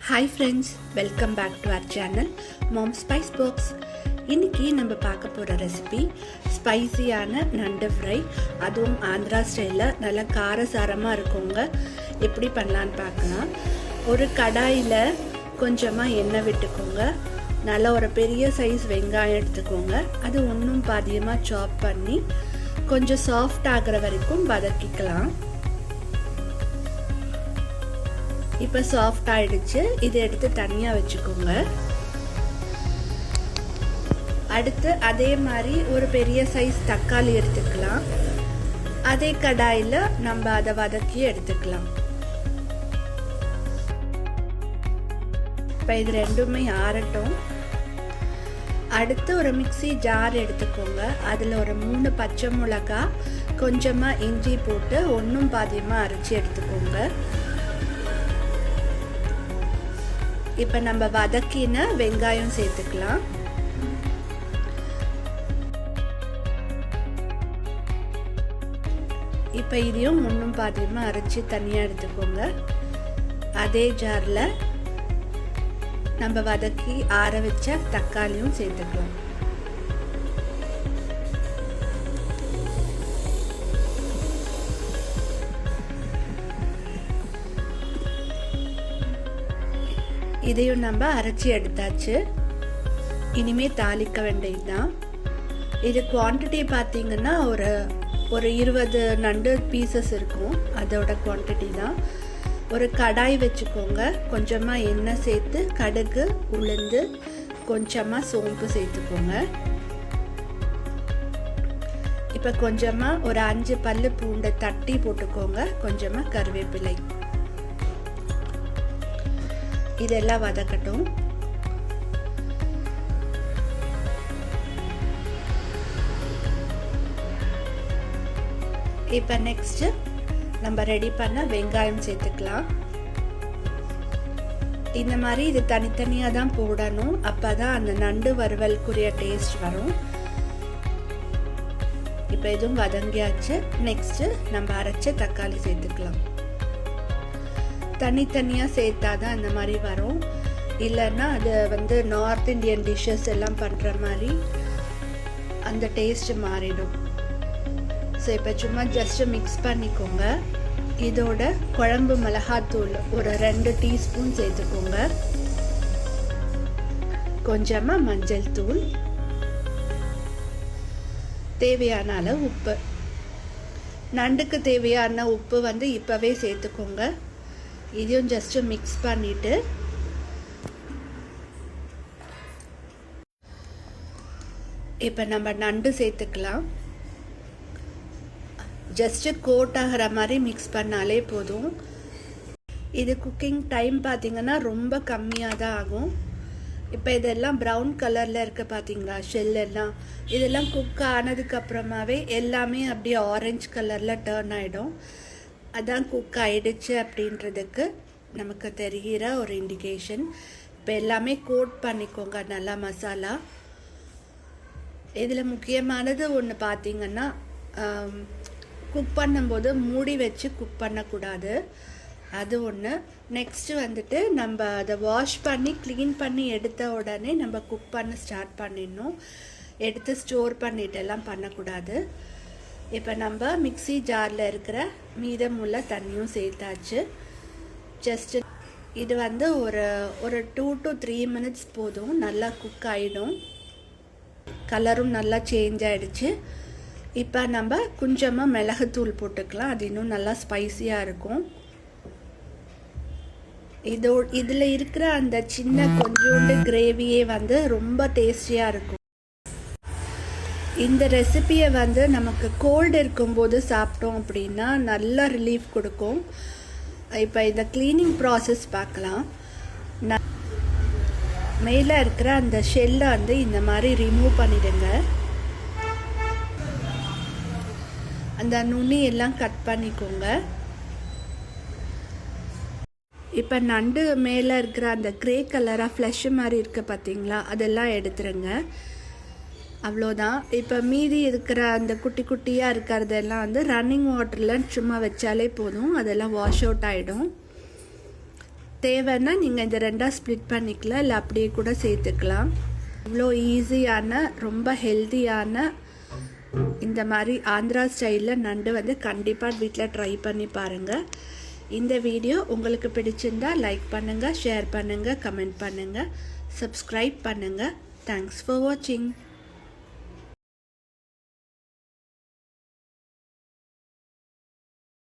Hi friends, welcome back to our channel mom spice box. இன்றைக்கி நம்ம பார்க்க போகிற ரெசிபி ஸ்பைசியான நண்டு ஃப்ரை. அதுவும் ஆந்திரா ஸ்டைலில் நல்லா காரசாரமாக இருக்குங்க. எப்படி பண்ணலான்னு பார்க்கலாம். ஒரு கடாயில் கொஞ்சமாக எண்ணெய் விட்டுக்கோங்க. நல்லா ஒரு பெரிய சைஸ் வெங்காயம் எடுத்துக்கோங்க. அது ஒன்றும் பாதியமாக சாப் பண்ணி கொஞ்சம் சாஃப்ட் ஆகிற வரைக்கும் வதக்கிக்கலாம். இப்போ சாஃப்ட் ஆயிடுச்சு. இதை எடுத்து தனியாக வச்சுக்கோங்க. அடுத்து அதே மாதிரி ஒரு பெரிய சைஸ் தக்காளி எடுத்துக்கலாம். அதே கடாயில் நம்ம அதை வதக்கி எடுத்துக்கலாம். இப்போ இது ரெண்டுமே ஆறட்டும். அடுத்து ஒரு மிக்ஸி ஜார் எடுத்துக்கோங்க. அதில் ஒரு 3 பச்சை மிளகாய், கொஞ்சமாக இஞ்சி போட்டு ஒன்றும் பாதியமாக அரைச்சி எடுத்துக்கோங்க. இப்போ நம்ம வதக்கின வெங்காயம் சேர்த்துக்கலாம். இப்போ இதையும் ஒன்றும் பாதியமாக அரைச்சி தனியாக எடுத்துக்கோங்க. அதே ஜாரில் நம்ம வதக்கி ஆற வச்ச தக்காளியும் சேர்த்துக்கலாம். இதையும் நம்ம அரைச்சி எடுத்தாச்சு. இனிமேல் தாளிக்க வேண்டியதுதான். இது குவான்டிட்டி பார்த்தீங்கன்னா ஒரு 20 நண்டு பீசஸ் இருக்கும். அதோட குவான்டிட்டி தான். ஒரு கடாய் வச்சுக்கோங்க. கொஞ்சமாக எண்ணெய் சேர்த்து கடுகு, உளுந்து, கொஞ்சமாக சோம்பு சேர்த்துக்கோங்க. இப்போ கொஞ்சமாக ஒரு 5 பல்லு பூண்டை தட்டி போட்டுக்கோங்க. கொஞ்சமாக கருவேப்பிலை. இதெல்லாம் வதக்கட்டும். இப்போ நெக்ஸ்ட் நம்ம ரெடி பண்ண வெங்காயம் சேர்த்துக்கலாம். இந்த மாதிரி இது தனித்தனியாக தான் போடணும். அப்போ தான் அந்த நண்டு வறுவலுக்குரிய டேஸ்ட் வரும். இப்போ எதுவும் வதங்கியாச்சு. நெக்ஸ்ட்டு நம்ம அரைச்ச தக்காளி சேர்த்துக்கலாம். தனித்தனியாக சேர்த்தா தான் இந்த மாதிரி வரும். இல்லைன்னா அது நார்த் இந்தியன் டிஷ்ஷஸ் எல்லாம் பண்ணுற மாதிரி அந்த டேஸ்ட்டு மாறிடும். ஸோ இப்போ சும்மா ஜஸ்ட்டு மிக்ஸ் பண்ணிக்கோங்க. இதோட குழம்பு மிளகாத்தூள் ஒரு 2 டீஸ்பூன் சேர்த்துக்கோங்க. கொஞ்சமாக மஞ்சள் தூள், தேவையான அளவு உப்பு. நண்டுக்கு தேவையான உப்பு இப்போவே சேர்த்துக்கோங்க. இதையும் ஜஸ்ட்டு மிக்ஸ் பண்ணிவிட்டு இப்போ நம்ம நண்டு சேர்த்துக்கலாம். ஜஸ்ட்டு கோட் ஆகிற மாதிரி மிக்ஸ் பண்ணாலே போதும். இது குக்கிங் டைம் பார்த்திங்கன்னா ரொம்ப கம்மியாக தான் ஆகும். இப்போ இதெல்லாம் ப்ரௌன் கலரில் இருக்குது பார்த்தீங்களா, ஷெல் எல்லாம். இதெல்லாம் குக் ஆனதுக்கப்புறமாவே எல்லாமே அப்படியே ஆரஞ்சு கலரில் டேர்ன் ஆகிடும். அதான் குக் ஆகிடுச்சு அப்படின்றதுக்கு நமக்கு தெரிகிற ஒரு இண்டிகேஷன். இப்போ எல்லாமே கோட் பண்ணிக்கோங்க நல்லா மசாலா. இதில் முக்கியமானது ஒன்று பார்த்திங்கன்னா, குக் பண்ணும்போது மூடி வச்சு குக் பண்ணக்கூடாது. அது ஒன்று. நெக்ஸ்ட்டு நம்ம அதை வாஷ் பண்ணி க்ளீன் பண்ணி எடுத்த உடனே நம்ம குக் பண்ண ஸ்டார்ட் பண்ணிடணும். எடுத்து ஸ்டோர் பண்ணிட்டு எல்லாம் பண்ணக்கூடாது. இப்போ நம்ம மிக்ஸி ஜாரில் இருக்கிற மீதமுள்ள தண்ணியும் சேர்த்தாச்சு. ஜஸ்ட்டு இது ஒரு 2 to 3 மினிட்ஸ் போதும். நல்லா குக் ஆகிடும். கலரும் நல்லா சேஞ்ச் ஆகிடுச்சு. இப்போ நம்ம கொஞ்சமாக மிளகுத்தூள் போட்டுக்கலாம். அது இன்னும் நல்லா ஸ்பைஸியாக இருக்கும். இதில் இருக்கிற அந்த சின்ன கொஞ்சோண்டு கிரேவியே ரொம்ப டேஸ்டியாக இருக்கும். இந்த ரெசிபியை நமக்கு கோல்டு இருக்கும்போது சாப்பிட்டோம் அப்படின்னா நல்ல ரிலீஃப் கொடுக்கும். இப்போ இந்த க்ளீனிங் ப்ராசஸ் பார்க்கலாம். மேலே இருக்கிற அந்த ஷெல்லை இந்த மாதிரி ரிமூவ் பண்ணிடுங்க. அந்த நுனி எல்லாம் கட் பண்ணிக்கோங்க. இப்போ நண்டு மேலே இருக்கிற அந்த க்ரே கலராக ஃப்ளஷ் மாதிரி இருக்குது பார்த்தீங்களா, அதெல்லாம் எடுத்துருங்க. அவ்வளோதான். இப்போ மீதி இருக்கிற அந்த குட்டி குட்டியாக இருக்கிறதெல்லாம் ரன்னிங் வாட்டரில் சும்மா வச்சாலே போதும். அதெல்லாம் வாஷ் அவுட் ஆகிடும். தேவைன்னா நீங்கள் இந்த ரெண்டாக ஸ்ப்ளிட் பண்ணிக்கலாம், இல்லை அப்படியே கூட சேர்த்துக்கலாம். இவ்வளோ ஈஸியான ரொம்ப ஹெல்த்தியான இந்த மாதிரி ஆந்திரா ஸ்டைலில் நண்டு வந்து கண்டிப்பாக வீட்டில் ட்ரை பண்ணி பாருங்கள். இந்த வீடியோ உங்களுக்கு பிடிச்சிருந்தா லைக் பண்ணுங்கள், ஷேர் பண்ணுங்கள், கமெண்ட் பண்ணுங்கள், சப்ஸ்கிரைப் பண்ணுங்கள். தேங்க்ஸ் ஃபார் வாட்சிங்.